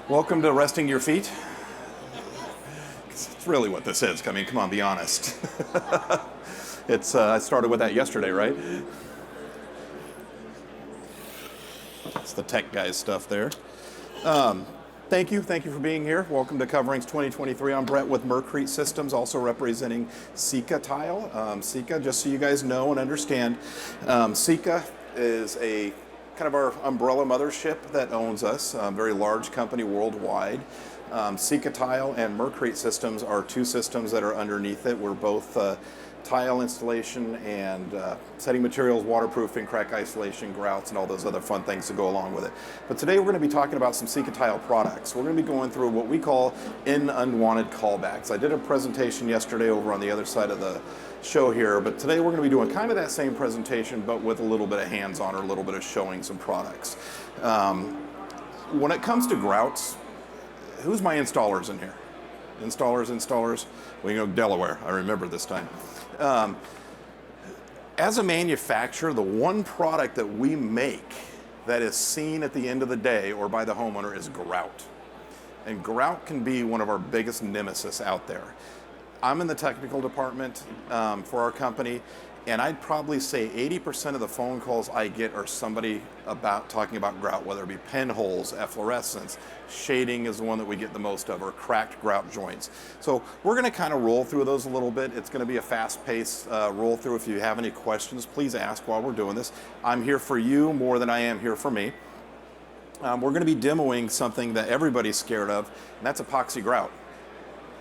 Welcome to Resting Your Feet. It's really what this is. I mean, come on, be honest. I started with that yesterday, right? It's the tech guys stuff there. Thank you for being here. Welcome to Coverings 2023. I'm Brett with Merkrete Systems, also representing Sika Tile. Sika, just so you guys know and understand, Sika is a kind of our umbrella mothership that owns us, a very large company worldwide. Sika Tile and Merkrete Systems are two systems that are underneath it. We're both tile installation and setting materials, waterproofing, crack isolation, grouts, and all those other fun things to go along with it. But today we're going to be talking about some Sika Tile products. We're going to be going through what we call unwanted callbacks. I did a presentation yesterday over on the other side of the show here, but today we're going to be doing kind of that same presentation, but with a little bit of hands-on or a little bit of showing some products. When it comes to grouts, who's my installers in here? Installers. We go Delaware. I remember this time. As a manufacturer, the one product that we make that is seen at the end of the day or by the homeowner is grout. And grout can be one of our biggest nemesis out there. I'm in the technical department for our company, and I'd probably say 80% of the phone calls I get are somebody talking about grout, whether it be pinholes, efflorescence, shading is the one that we get the most of, or cracked grout joints. So we're going to kind of roll through those a little bit. It's going to be a fast-paced roll through. If you have any questions, please ask while we're doing this. I'm here for you more than I am here for me. We're going to be demoing something that everybody's scared of, and that's epoxy grout.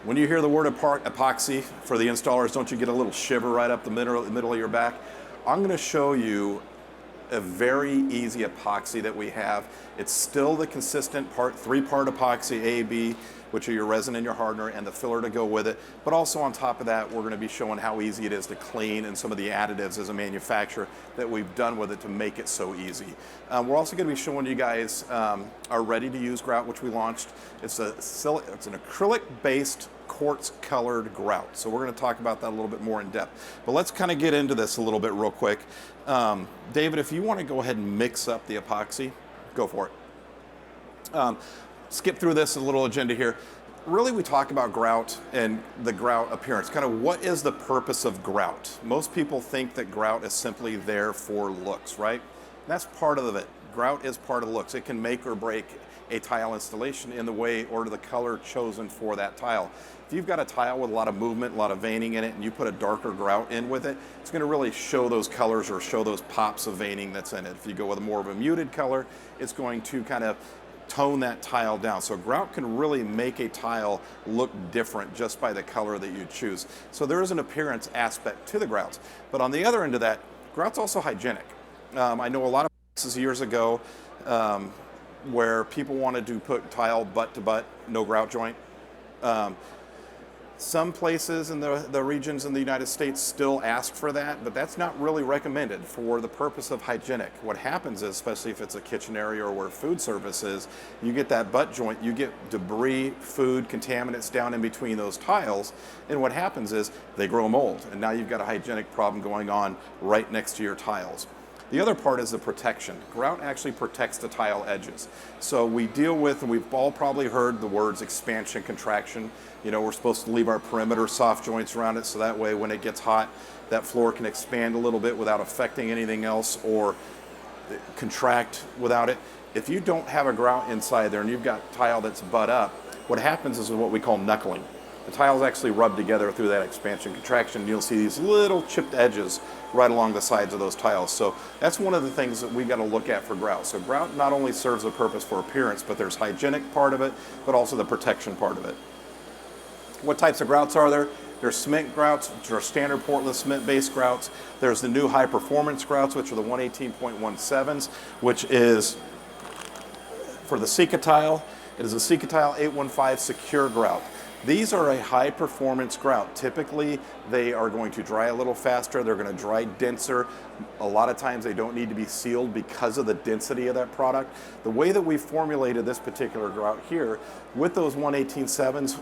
When you hear the word epoxy for the installers, don't you get a little shiver right up the middle of your back? I'm going to show you a very easy epoxy that we have. It's still the consistent three-part epoxy, A, B, which are your resin and your hardener and the filler to go with it. But also on top of that, we're going to be showing how easy it is to clean and some of the additives as a manufacturer that we've done with it to make it so easy. We're also going to be showing you guys our ready-to-use grout, which we launched. It's an acrylic-based quartz-colored grout. So we're going to talk about that a little bit more in depth. But let's kind of get into this a little bit real quick. David, if you want to go ahead and mix up the epoxy, go for it. Skip through this, a little agenda here. Really, we talk about grout and the grout appearance. Kind of what is the purpose of grout? Most people think that grout is simply there for looks, right? And that's part of it. Grout is part of the looks. It can make or break a tile installation in the way or the color chosen for that tile. If you've got a tile with a lot of movement, a lot of veining in it, and you put a darker grout in with it, it's going to really show those colors or show those pops of veining that's in it. If you go with more of a muted color, it's going to kind of tone that tile down. So grout can really make a tile look different just by the color that you choose. So there is an appearance aspect to the grouts. But on the other end of that, grout's also hygienic. I know a lot of places years ago where people wanted to put tile butt to butt, no grout joint. Some places in the regions in the United States still ask for that, but that's not really recommended for the purpose of hygienic. What happens is, especially if it's a kitchen area or where food service is, you get that butt joint, you get debris, food, contaminants down in between those tiles, and what happens is they grow mold, and now you've got a hygienic problem going on right next to your tiles. The other part is the protection. Grout actually protects the tile edges. So we deal with, and we've all probably heard the words expansion, contraction. You know, we're supposed to leave our perimeter soft joints around it so that way when it gets hot, that floor can expand a little bit without affecting anything else or contract without it. If you don't have a grout inside there and you've got tile that's butt up, what happens is what we call knuckling. The tiles actually rub together through that expansion contraction, and you'll see these little chipped edges right along the sides of those tiles. So that's one of the things that we've got to look at for grout. So grout not only serves a purpose for appearance, but there's hygienic part of it, but also the protection part of it. What types of grouts are there? There's cement grouts, which are standard Portland cement-based grouts. There's the new high-performance grouts, which are the 118.17s, which is for the Sika tile. It is a Sika tile 815 secure grout. These are a high performance grout. Typically, they are going to dry a little faster. They're going to dry denser. A lot of times they don't need to be sealed because of the density of that product. The way that we formulated this particular grout here with those 118.7s,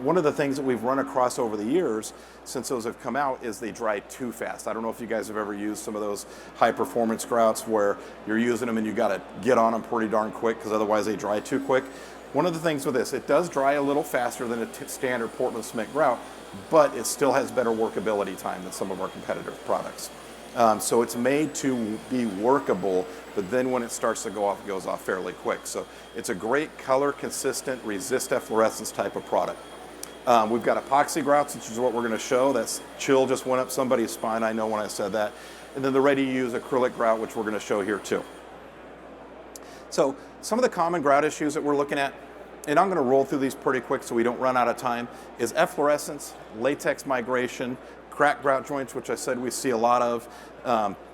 one of the things that we've run across over the years since those have come out is they dry too fast. I don't know if you guys have ever used some of those high performance grouts where you're using them and you got to get on them pretty darn quick because otherwise they dry too quick. One of the things with this, it does dry a little faster than a standard Portland cement grout, but it still has better workability time than some of our competitive products. So it's made to be workable, but then when it starts to go off, it goes off fairly quick. So it's a great color consistent, resist efflorescence type of product. We've got epoxy grouts, which is what we're going to show. That's chill just went up somebody's spine, I know when I said that. And then the ready-to-use acrylic grout, which we're going to show here too. So some of the common grout issues that we're looking at, and I'm going to roll through these pretty quick so we don't run out of time, is efflorescence, latex migration, cracked grout joints, which I said we see a lot of,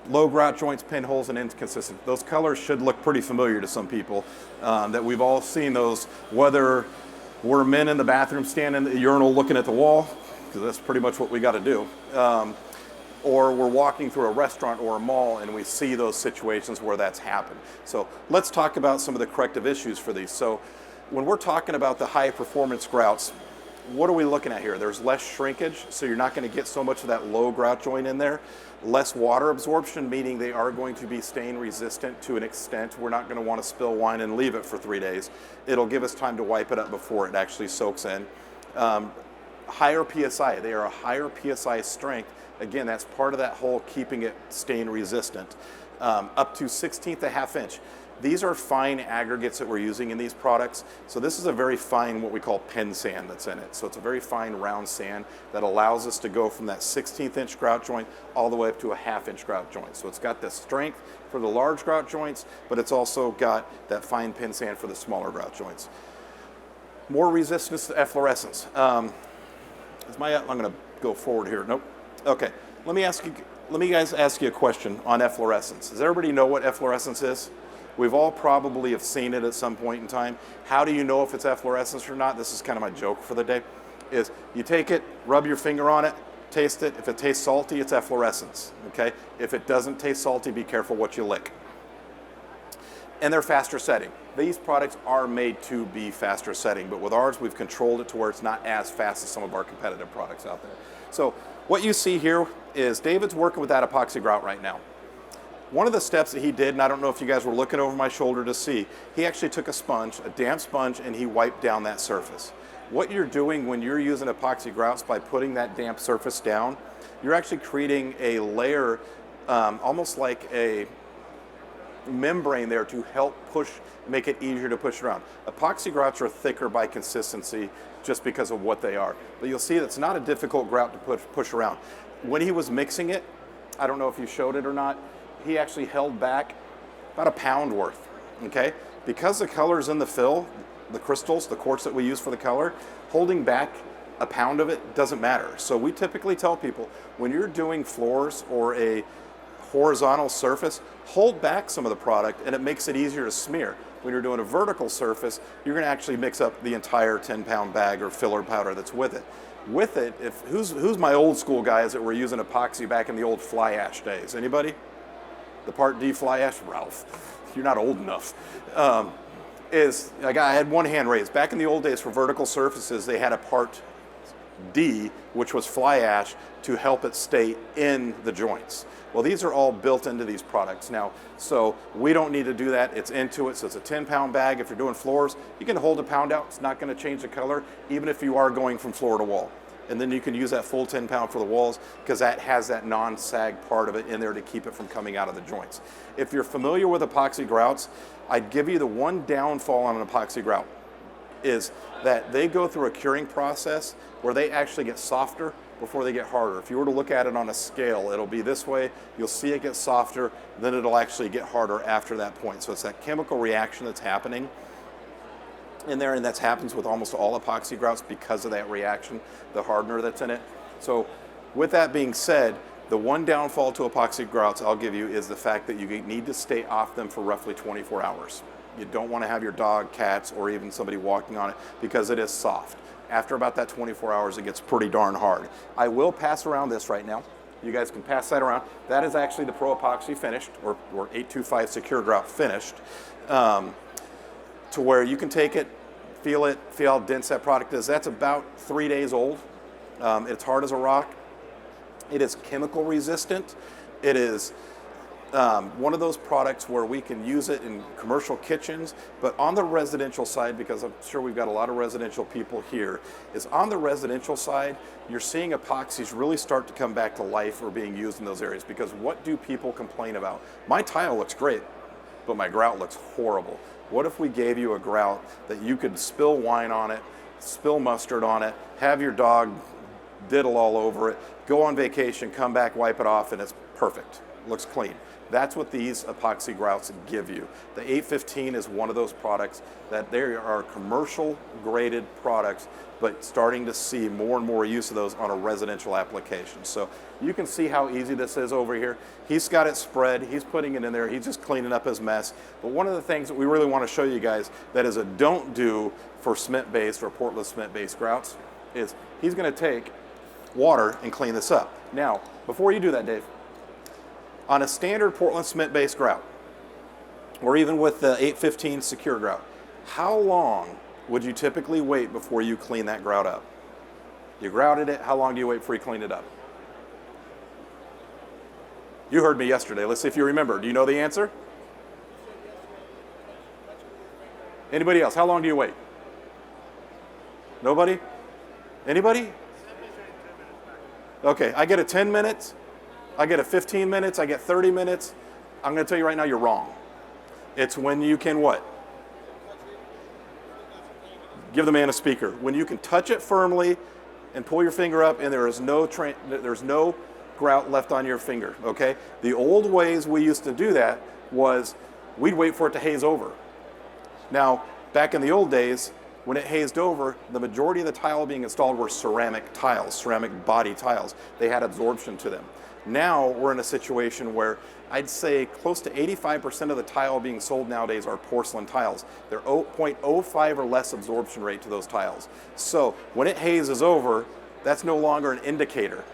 low grout joints, pinholes, and inconsistent. Those colors should look pretty familiar to some people, that we've all seen those, whether we're men in the bathroom standing at the urinal looking at the wall, because that's pretty much what we got to do, or we're walking through a restaurant or a mall and we see those situations where that's happened. So let's talk about some of the corrective issues for these. So when we're talking about the high performance grouts, what are we looking at here? There's less shrinkage, so you're not going to get so much of that low grout joint in there. Less water absorption, meaning they are going to be stain resistant to an extent. We're not going to want to spill wine and leave it for 3 days. It'll give us time to wipe it up before it actually soaks in. Higher PSI, they are a higher PSI strength. Again, that's part of that whole keeping it stain resistant. Up to 1/16 a half inch. These are fine aggregates that we're using in these products. So this is a very fine, what we call pen sand that's in it. So it's a very fine round sand that allows us to go from that 1/16 inch grout joint all the way up to a half inch grout joint. So it's got the strength for the large grout joints, but it's also got that fine pen sand for the smaller grout joints. More resistance to efflorescence. I'm gonna go forward here, nope. Okay, let me guys ask you a question on efflorescence. Does everybody know what efflorescence is? We've all probably have seen it at some point in time. How do you know if it's efflorescence or not? This is kind of my joke for the day. Is you take it, rub your finger on it, taste it. If it tastes salty, it's efflorescence, okay? If it doesn't taste salty, be careful what you lick. And they're faster setting. These products are made to be faster setting, but with ours, we've controlled it to where it's not as fast as some of our competitive products out there. So what you see here is David's working with that epoxy grout right now. One of the steps that he did, and I don't know if you guys were looking over my shoulder to see, he actually took a sponge, a damp sponge, and he wiped down that surface. What you're doing when you're using epoxy grouts by putting that damp surface down, you're actually creating a layer, almost like a membrane there to help push, make it easier to push around. Epoxy grouts are thicker by consistency just because of what they are. But you'll see that's not a difficult grout to push around. When he was mixing it, I don't know if you showed it or not, he actually held back about a pound worth, okay? Because the color's in the fill, the crystals, the quartz that we use for the color, holding back a pound of it doesn't matter. So we typically tell people, when you're doing floors or a horizontal surface, hold back some of the product and it makes it easier to smear. When you're doing a vertical surface, you're gonna actually mix up the entire 10-pound bag or filler powder that's with it. With it, who's my old school guys that were using epoxy back in the old fly ash days? Anybody? The Part D fly ash? Ralph, you're not old enough. I had one hand raised. Back in the old days for vertical surfaces, they had a Part D, which was fly ash, to help it stay in the joints. Well, these are all built into these products now, so we don't need to do that. It's into it, so it's a 10-pound bag. If you're doing floors, you can hold a pound out. It's not going to change the color, even if you are going from floor to wall. And then you can use that full 10-pound for the walls because that has that non-sag part of it in there to keep it from coming out of the joints. If you're familiar with epoxy grouts, I'd give you the one downfall on an epoxy grout is that they go through a curing process where they actually get softer before they get harder. If you were to look at it on a scale, it'll be this way. You'll see it get softer, then it'll actually get harder after that point. So it's that chemical reaction that's happening in there, and that happens with almost all epoxy grouts because of that reaction, the hardener that's in it. So with that being said, the one downfall to epoxy grouts I'll give you is the fact that you need to stay off them for roughly 24 hours. You don't want to have your dog, cats, or even somebody walking on it because it is soft. After about that 24 hours, it gets pretty darn hard. I will pass around this right now. You guys can pass that around. That is actually the Pro Epoxy finished, or 825 Secure Grout finished. To where you can take it, feel how dense that product is. That's about 3 days old. It's hard as a rock. It is chemical resistant. It is one of those products where we can use it in commercial kitchens, but on the residential side, because I'm sure we've got a lot of residential people here, is on the residential side, you're seeing epoxies really start to come back to life or being used in those areas, because what do people complain about? My tile looks great, but my grout looks horrible. What if we gave you a grout that you could spill wine on it, spill mustard on it, have your dog diddle all over it, go on vacation, come back, wipe it off, and it's perfect. Looks clean. That's what these epoxy grouts give you. The 815 is one of those products that there are commercial graded products, but starting to see more and more use of those on a residential application. So you can see how easy this is over here. He's got it spread, he's putting it in there, he's just cleaning up his mess. But one of the things that we really want to show you guys that is a don't do for cement-based or Portland cement-based grouts is he's going to take water and clean this up. Now, before you do that, Dave, on a standard Portland cement-based grout, or even with the 815 secure grout, how long would you typically wait before you clean that grout up? You grouted it, how long do you wait before you clean it up? You heard me yesterday. Let's see if you remember. Do you know the answer? Anybody else? How long do you wait? Nobody? Anybody? Okay, I get a 10 minutes. I get a 15 minutes, I get 30 minutes. I'm going to tell you right now, you're wrong. It's when you can what? Give the man a speaker. When you can touch it firmly and pull your finger up and there's no grout left on your finger, okay? The old ways we used to do that was we'd wait for it to haze over. Now, back in the old days, when it hazed over, the majority of the tile being installed were ceramic tiles, ceramic body tiles. They had absorption to them. Now we're in a situation where I'd say close to 85% of the tile being sold nowadays are porcelain tiles. They're 0.05 or less absorption rate to those tiles. So when it hazes over, that's no longer an indicator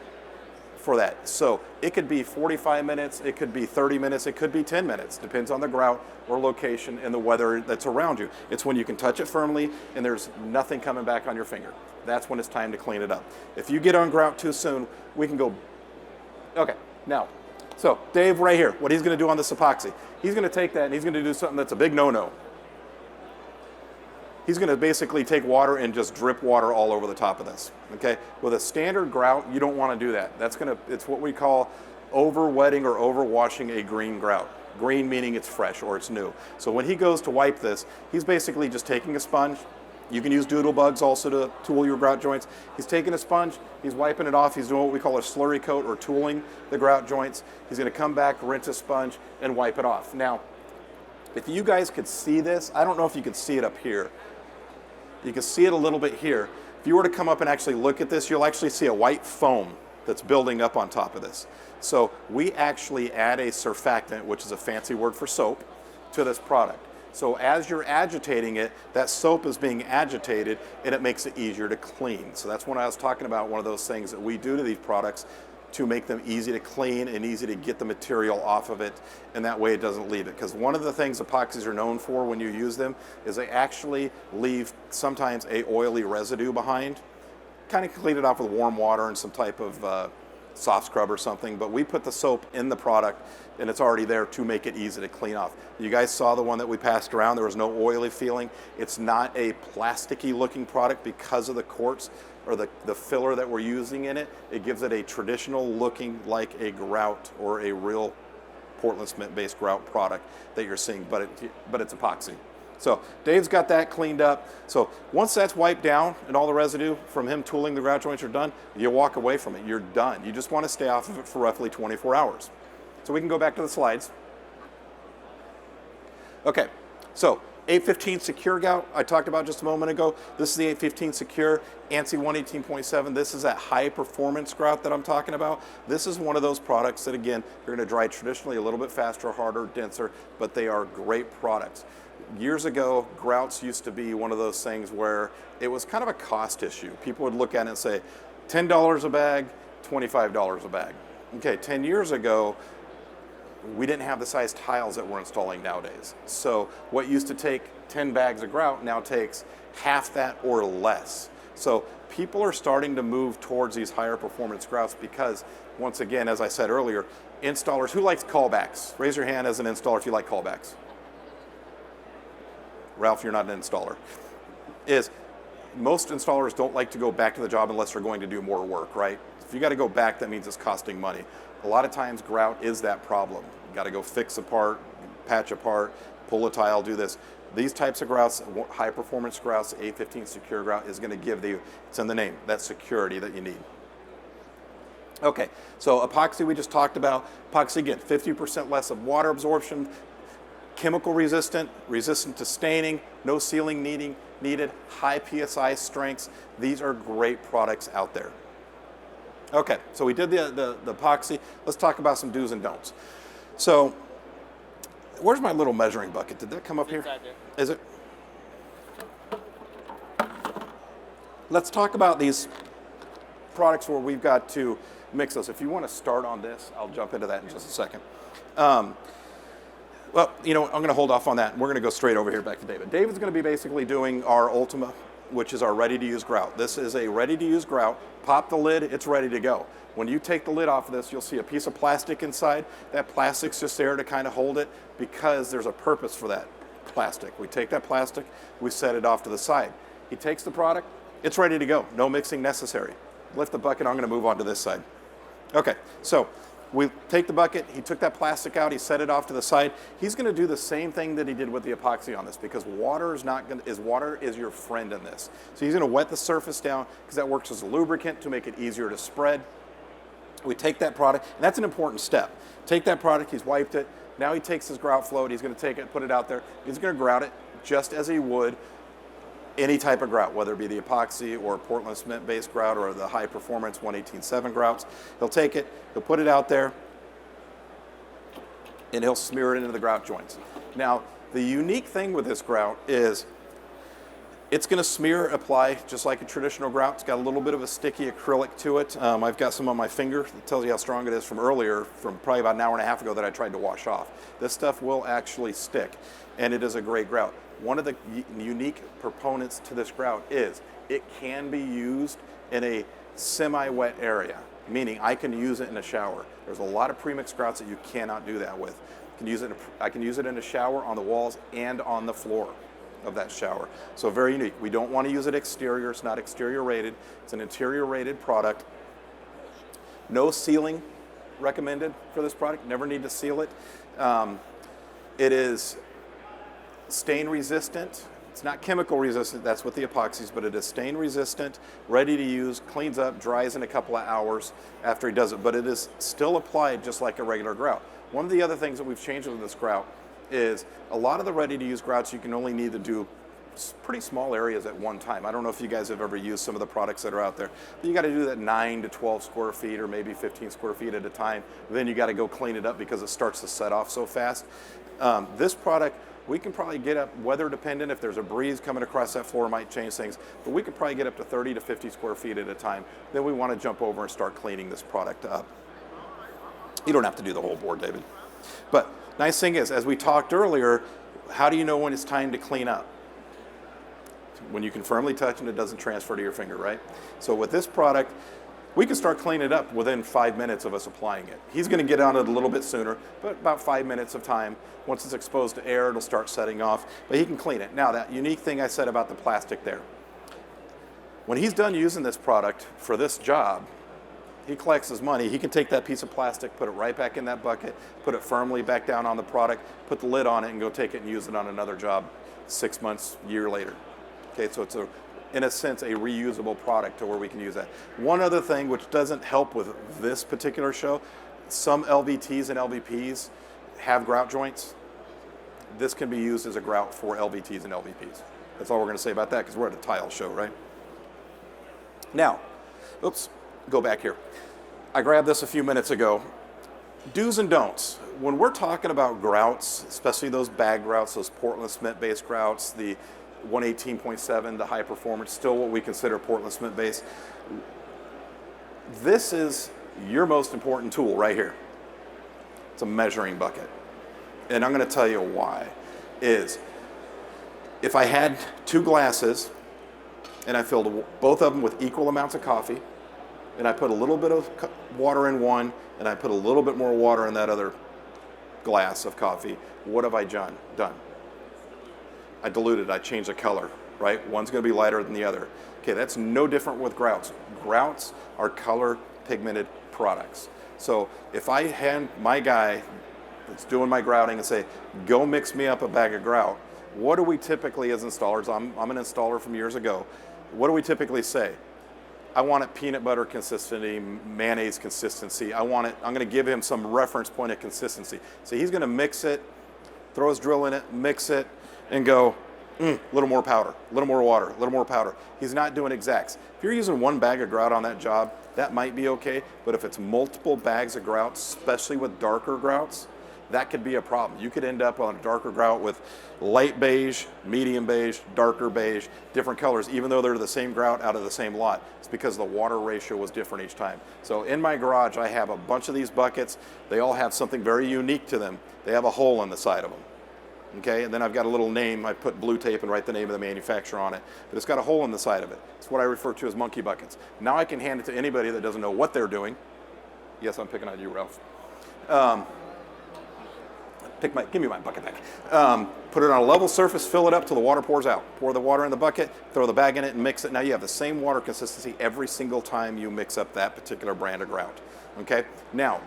for that. So it could be 45 minutes, it could be 30 minutes, it could be 10 minutes, depends on the grout or location and the weather that's around you. It's when you can touch it firmly and there's nothing coming back on your finger. That's when it's time to clean it up. If you get on grout too soon, we can go. Okay, now, so Dave right here, what he's going to do on this epoxy, he's going to take that and he's going to do something that's a big no-no. He's going to basically take water and just drip water all over the top of this, okay? With a standard grout, you don't want to do that. It's what we call over-wetting or over-washing a green grout. Green meaning it's fresh or it's new. So when he goes to wipe this, he's basically just taking a sponge. You can use doodle bugs also to tool your grout joints. He's taking a sponge, he's wiping it off, he's doing what we call a slurry coat or tooling the grout joints. He's going to come back, rinse a sponge, and wipe it off. Now, if you guys could see this, I don't know if you could see it up here. You can see it a little bit here. If you were to come up and actually look at this, you'll actually see a white foam that's building up on top of this. So we actually add a surfactant, which is a fancy word for soap, to this product. So as you're agitating it, that soap is being agitated and it makes it easier to clean. So that's when I was talking about one of those things that we do to these products to make them easy to clean and easy to get the material off of it, and that way it doesn't leave it. Because one of the things epoxies are known for when you use them is they actually leave sometimes a oily residue behind. Kind of clean it off with warm water and some type of soft scrub or something, but we put the soap in the product and it's already there to make it easy to clean off. You guys saw the one that we passed around. There was no oily feeling. It's not a plasticky looking product because of the quartz or the filler that we're using in it. It gives it a traditional looking like a grout or a real Portland cement based grout product that you're seeing, but it's epoxy. So Dave's got that cleaned up. So once that's wiped down and all the residue from him tooling the grout joints are done, you walk away from it. You're done. You just want to stay off of it for roughly 24 hours. So we can go back to the slides. Okay, so 815 Secure Grout, I talked about just a moment ago. This is the 815 Secure ANSI 118.7. This is that high performance grout that I'm talking about. This is one of those products that, again, you're going to dry traditionally a little bit faster, harder, denser, but they are great products. Years ago, grouts used to be one of those things where it was kind of a cost issue. People would look at it and say, $10 a bag, $25 a bag. Okay, 10 years ago, we didn't have the size tiles that we're installing nowadays. So what used to take 10 bags of grout now takes half that or less. So people are starting to move towards these higher performance grouts because, once again, as I said earlier, installers, who likes callbacks? Raise your hand as an installer if you like callbacks. Ralph, you're not an installer. Most installers don't like to go back to the job unless they're going to do more work, right? If you got to go back, that means it's costing money. A lot of times grout is that problem. You got to go fix a part, patch a part, pull a tile, do this. These types of grouts, high performance grouts, A15 secure grout is going to give you, it's in the name, that security that you need. Okay, so epoxy we just talked about. Epoxy again, 50% less of water absorption, chemical resistant, resistant to staining, no sealing needed, high PSI strengths. These are great products out there. Okay, so we did the epoxy. Let's talk about some do's and don'ts. So, where's my little measuring bucket? Did that come up here? Is it? Let's talk about these products where we've got to mix those. If you want to start on this, I'll jump into that in just a second. Well, you know, I'm going to hold off on that. We're going to go straight over here back to David. David's going to be basically doing our Ultima, which is our ready-to-use grout. This is a ready-to-use grout. Pop the lid, it's ready to go. When you take the lid off of this, you'll see a piece of plastic inside. That plastic's just there to kind of hold it because there's a purpose for that plastic. We take that plastic, we set it off to the side. He takes the product, it's ready to go. No mixing necessary. Lift the bucket, I'm going to move on to this side. Okay, so we take the bucket, he took that plastic out, he set it off to the side. He's going to do the same thing that he did with the epoxy on this because water is your friend in this. So he's going to wet the surface down because that works as a lubricant to make it easier to spread. We take that product, and that's an important step. Take that product, he's wiped it. Now he takes his grout float, he's going to take it, put it out there. He's going to grout it just as he would any type of grout, whether it be the epoxy or Portland cement-based grout or the high performance 118.7 grouts. He'll take it, he'll put it out there, and he'll smear it into the grout joints. Now, the unique thing with this grout is it's going to apply just like a traditional grout. It's got a little bit of a sticky acrylic to it. I've got some on my finger that tells you how strong it is from earlier, from probably about an hour and a half ago that I tried to wash off. This stuff will actually stick, and it is a great grout. One of the unique proponents to this grout is it can be used in a semi-wet area, meaning I can use it in a shower. There's a lot of premix grouts that you cannot do that with. I can use it in a shower, on the walls, and on the floor of that shower. So very unique. We don't want to use it exterior. It's not exterior rated. It's an interior rated product. No sealing recommended for this product. Never need to seal it. It is stain resistant. It's not chemical resistant. That's what the epoxies, but it is stain resistant, ready to use, cleans up, dries in a couple of hours after he does it, but it is still applied just like a regular grout. One of the other things that we've changed with this grout is a lot of the ready-to-use grouts you can only need to do pretty small areas at one time. I don't know if you guys have ever used some of the products that are out there, but you got to do that 9 to 12 square feet or maybe 15 square feet at a time. Then you got to go clean it up because it starts to set off so fast. This product, we can probably get up, weather dependent, if there's a breeze coming across that floor, it might change things, but we could probably get up to 30 to 50 square feet at a time. Then we want to jump over and start cleaning this product up. You don't have to do the whole board, David. But nice thing is, as we talked earlier, how do you know when it's time to clean up? When you can firmly touch and it doesn't transfer to your finger, right? So with this product, we can start cleaning it up within 5 minutes of us applying it. He's going to get on it a little bit sooner, but about 5 minutes of time. Once it's exposed to air, it'll start setting off, but he can clean it. Now, that unique thing I said about the plastic there. When he's done using this product for this job, he collects his money, he can take that piece of plastic, put it right back in that bucket, put it firmly back down on the product, put the lid on it, and go take it and use it on another job 6 months, year later. Okay, so it's in a sense, a reusable product to where we can use that. One other thing which doesn't help with this particular show, some LVTs and LVPs have grout joints. This can be used as a grout for LVTs and LVPs. That's all we're going to say about that because we're at a tile show, right? Now, oops. Go back here. I grabbed this a few minutes ago. Do's and don'ts. When we're talking about grouts, especially those bag grouts, those Portland cement-based grouts, the 118.7, the high performance, still what we consider Portland cement-based, this is your most important tool right here. It's a measuring bucket. And I'm going to tell you why. Is if I had two glasses and I filled both of them with equal amounts of coffee, and I put a little bit of water in one, and I put a little bit more water in that other glass of coffee, what have I done? I diluted, I changed the color, right? One's gonna be lighter than the other. Okay, that's no different with grouts. Grouts are color pigmented products. So if I hand my guy that's doing my grouting and say, go mix me up a bag of grout, what do we typically as installers, I'm an installer from years ago, what do we typically say? I want it peanut butter consistency, mayonnaise consistency. I'm gonna give him some reference point of consistency. So he's gonna mix it, throw his drill in it, mix it, and go, a little more powder, a little more water, a little more powder. He's not doing exacts. If you're using one bag of grout on that job, that might be okay, but if it's multiple bags of grout, especially with darker grouts, that could be a problem. You could end up on a darker grout with light beige, medium beige, darker beige, different colors, even though they're the same grout out of the same lot. It's because the water ratio was different each time. So in my garage, I have a bunch of these buckets. They all have something very unique to them. They have a hole in the side of them. Okay, and then I've got a little name. I put blue tape and write the name of the manufacturer on it, but it's got a hole in the side of it. It's what I refer to as monkey buckets. Now I can hand it to anybody that doesn't know what they're doing. Yes, I'm picking on you, Ralph. Give me my bucket back. Put it on a level surface, fill it up till the water pours out. Pour the water in the bucket, throw the bag in it and mix it. Now you have the same water consistency every single time you mix up that particular brand of grout. Okay, now,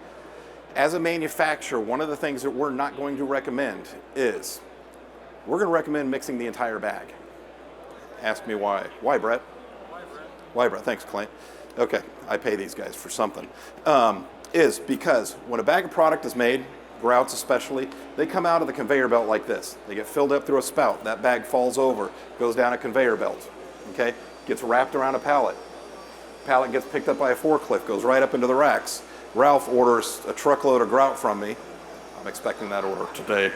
as a manufacturer, one of the things that we're not going to recommend is, we're going to recommend mixing the entire bag. Ask me why. Why, Brett? Why, Brett? Thanks, Clint. Okay, I pay these guys for something. Is because when a bag of product is made, grouts especially, they come out of the conveyor belt like this. They get filled up through a spout. That bag falls over, goes down a conveyor belt, okay? Gets wrapped around a pallet. Pallet gets picked up by a forklift, goes right up into the racks. Ralph orders a truckload of grout from me. I'm expecting that order today.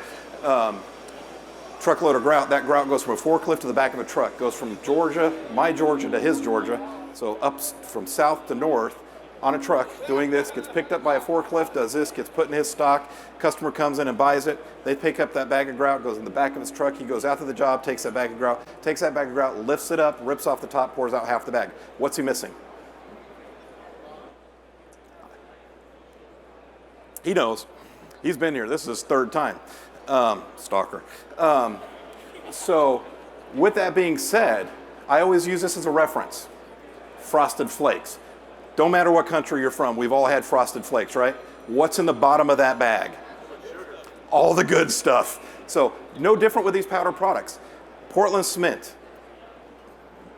Truckload of grout, that grout goes from a forklift to the back of a truck, goes from Georgia, my Georgia, to his Georgia, so up from south to north on a truck doing this, gets picked up by a forklift, does this, gets put in his stock, customer comes in and buys it, they pick up that bag of grout, goes in the back of his truck, he goes out to the job, takes that bag of grout, lifts it up, rips off the top, pours out half the bag. What's he missing? He knows. He's been here. This is his third time. Stalker. So with that being said, I always use this as a reference. Frosted Flakes. Don't matter what country you're from, we've all had Frosted Flakes, right? What's in the bottom of that bag? All the good stuff. So no different with these powder products. Portland cement,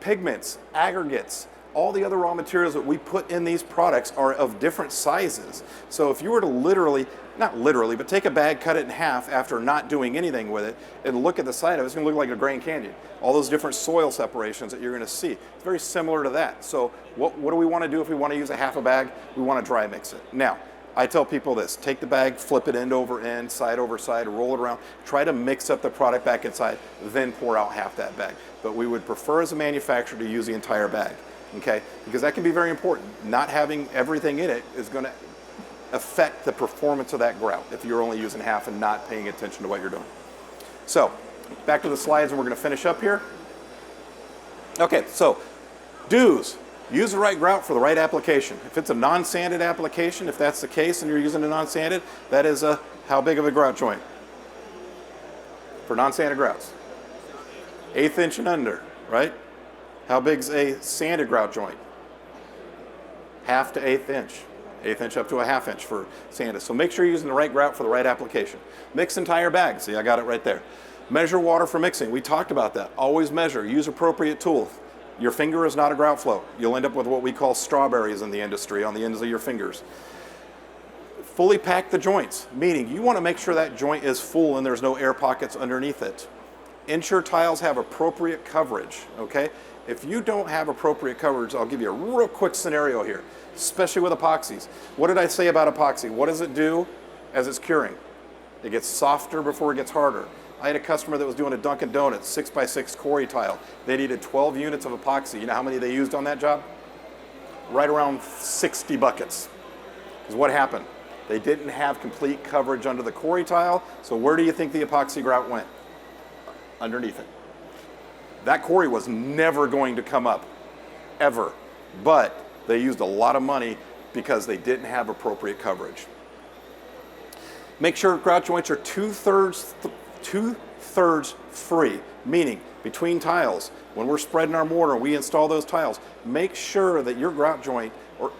pigments, aggregates, all the other raw materials that we put in these products are of different sizes. So if you were to literally, not literally, but take a bag, cut it in half after not doing anything with it, and look at the side of it, it's gonna look like a Grand Canyon. All those different soil separations that you're gonna see. It's very similar to that. So what do we wanna do if we wanna use a half a bag? We wanna dry mix it. Now, I tell people this, take the bag, flip it end over end, side over side, roll it around, try to mix up the product back inside, then pour out half that bag. But we would prefer as a manufacturer to use the entire bag. Okay, because that can be very important. Not having everything in it is going to affect the performance of that grout if you're only using half and not paying attention to what you're doing. So, back to the slides and we're going to finish up here. Okay, so do's. Use the right grout for the right application. If it's a non-sanded application, if that's the case and you're using a non-sanded, that is a how big of a grout joint? For non-sanded grouts. 1/8 inch and under, right? How big's a sanded grout joint? 1/2 to 1/8 inch. 1/8 inch up to a 1/2 inch for sanded. So make sure you're using the right grout for the right application. Mix entire bag. See, I got it right there. Measure water for mixing. We talked about that. Always measure. Use appropriate tool. Your finger is not a grout flow. You'll end up with what we call strawberries in the industry on the ends of your fingers. Fully pack the joints, meaning you want to make sure that joint is full and there's no air pockets underneath it. Ensure tiles have appropriate coverage, okay? If you don't have appropriate coverage, I'll give you a real quick scenario here, especially with epoxies. What did I say about epoxy? What does it do as it's curing? It gets softer before it gets harder. I had a customer that was doing a Dunkin' Donuts 6x6 quarry tile. They needed 12 units of epoxy. You know how many they used on that job? Right around 60 buckets. Because what happened? They didn't have complete coverage under the quarry tile, so where do you think the epoxy grout went? Underneath it. That quarry was never going to come up, ever. But they used a lot of money because they didn't have appropriate coverage. Make sure grout joints are two-thirds free, meaning between tiles, when we're spreading our mortar and we install those tiles, make sure that your grout joint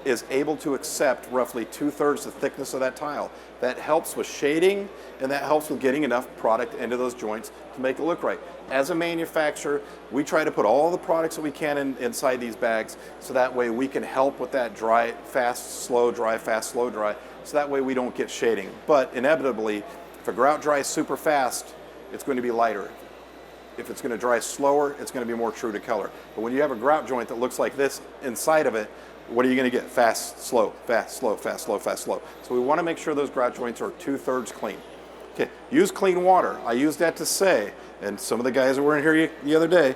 is able to accept roughly 2/3 the thickness of that tile. That helps with shading, and that helps with getting enough product into those joints to make it look right. As a manufacturer, we try to put all the products that we can inside these bags, so that way we can help with that dry, fast, slow, dry, fast, slow, dry, so that way we don't get shading. But inevitably, if a grout dries super fast, it's going to be lighter. If it's going to dry slower, it's going to be more true to color. But when you have a grout joint that looks like this inside of it, what are you going to get? Fast, slow, fast, slow, fast, slow, fast, slow. So we want to make sure those grout joints are 2/3 clean. Okay, use clean water. I use that to say, and some of the guys that were in here the other day,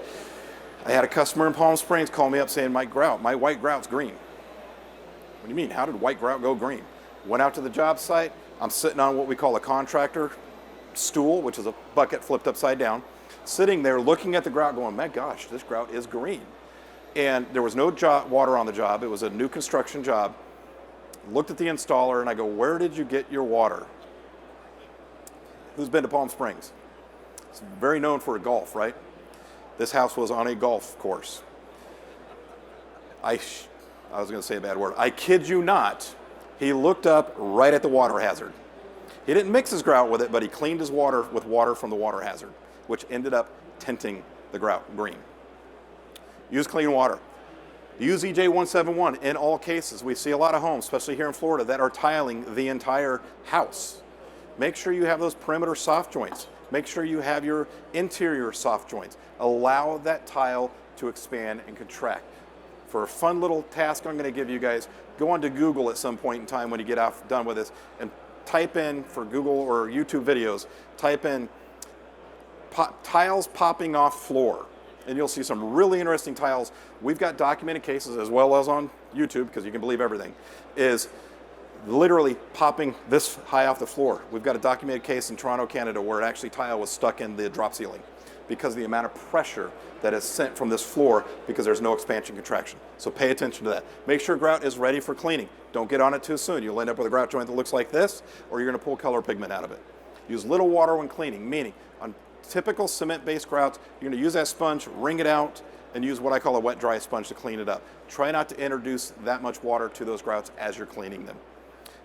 I had a customer in Palm Springs call me up saying, my white grout's green. What do you mean? How did white grout go green? Went out to the job site. I'm sitting on what we call a contractor stool, which is a bucket flipped upside down, sitting there looking at the grout going, my gosh, this grout is green. And there was no water on the job. It was a new construction job. Looked at the installer and I go, where did you get your water? Who's been to Palm Springs? It's very known for golf, right? This house was on a golf course. I was going to say a bad word. I kid you not. He looked up right at the water hazard. He didn't mix his grout with it, but he cleaned his water with water from the water hazard, which ended up tinting the grout green. Use clean water. Use EJ171 in all cases. We see a lot of homes, especially here in Florida, that are tiling the entire house. Make sure you have those perimeter soft joints. Make sure you have your interior soft joints. Allow that tile to expand and contract. For a fun little task I'm going to give you guys, go onto Google at some point in time when you get done with this and type in, for Google or YouTube videos, type in tiles popping off floor. And you'll see some really interesting tiles. We've got documented cases as well as on YouTube, because you can believe everything, is literally popping this high off the floor. We've got a documented case in Toronto, Canada, where it actually tile was stuck in the drop ceiling because of the amount of pressure that is sent from this floor because there's no expansion contraction. So pay attention to that. Make sure grout is ready for cleaning. Don't get on it too soon. You'll end up with a grout joint that looks like this, or you're going to pull color pigment out of it. Use little water when cleaning, meaning on typical cement-based grouts, you're going to use that sponge, wring it out, and use what I call a wet dry sponge to clean it up. Try not to introduce that much water to those grouts as you're cleaning them.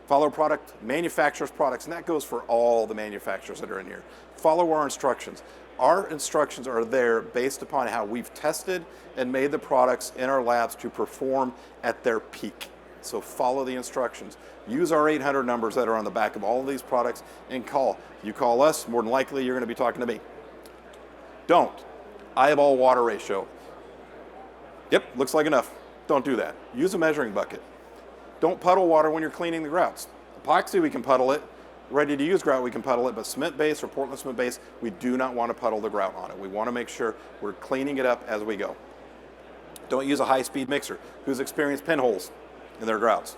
Follow manufacturer's products, and that goes for all the manufacturers that are in here. Follow our instructions. Our instructions are there based upon how we've tested and made the products in our labs to perform at their peak. So follow the instructions. Use our 800 numbers that are on the back of all of these products and call. You call us, more than likely you're going to be talking to me. Don't. Eyeball water ratio. Yep, looks like enough. Don't do that. Use a measuring bucket. Don't puddle water when you're cleaning the grouts. Epoxy, we can puddle it. Ready to use grout, we can puddle it, but cement base or Portland cement base, we do not want to puddle the grout on it. We want to make sure we're cleaning it up as we go. Don't use a high-speed mixer. Who's experienced pinholes in their grouts?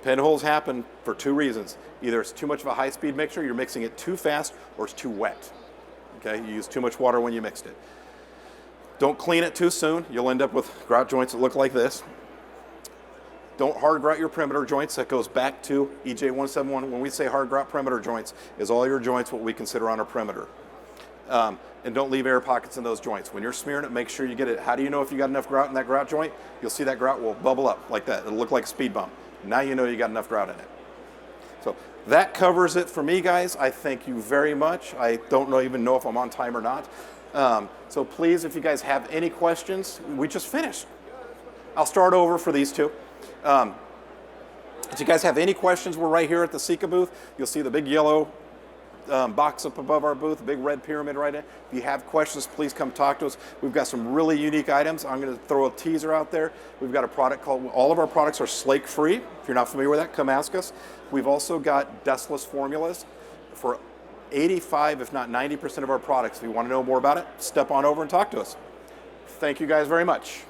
Pinholes happen for two reasons. Either it's too much of a high-speed mixer, you're mixing it too fast, or it's too wet. Okay, you use too much water when you mixed it. Don't clean it too soon. You'll end up with grout joints that look like this. Don't hard grout your perimeter joints. That goes back to EJ171. When we say hard grout perimeter joints, is all your joints what we consider on a perimeter. And don't leave air pockets in those joints. When you're smearing it, make sure you get it. How do you know if you got enough grout in that grout joint? You'll see that grout will bubble up like that. It'll look like a speed bump. Now you know you got enough grout in it. So that covers it for me, guys. I thank you very much. I don't even know if I'm on time or not. So please, if you guys have any questions, we just finished. I'll start over for these two. If you guys have any questions, we're right here at the Sika booth. You'll see the big yellow box up above our booth, a big red pyramid right in. If you have questions, please come talk to us. We've got some really unique items. I'm going to throw a teaser out there. We've got a product called, all of our products are slake free. If you're not familiar with that, come ask us. We've also got dustless formulas for 85, if not 90% of our products. If you want to know more about it, step on over and talk to us. Thank you guys very much.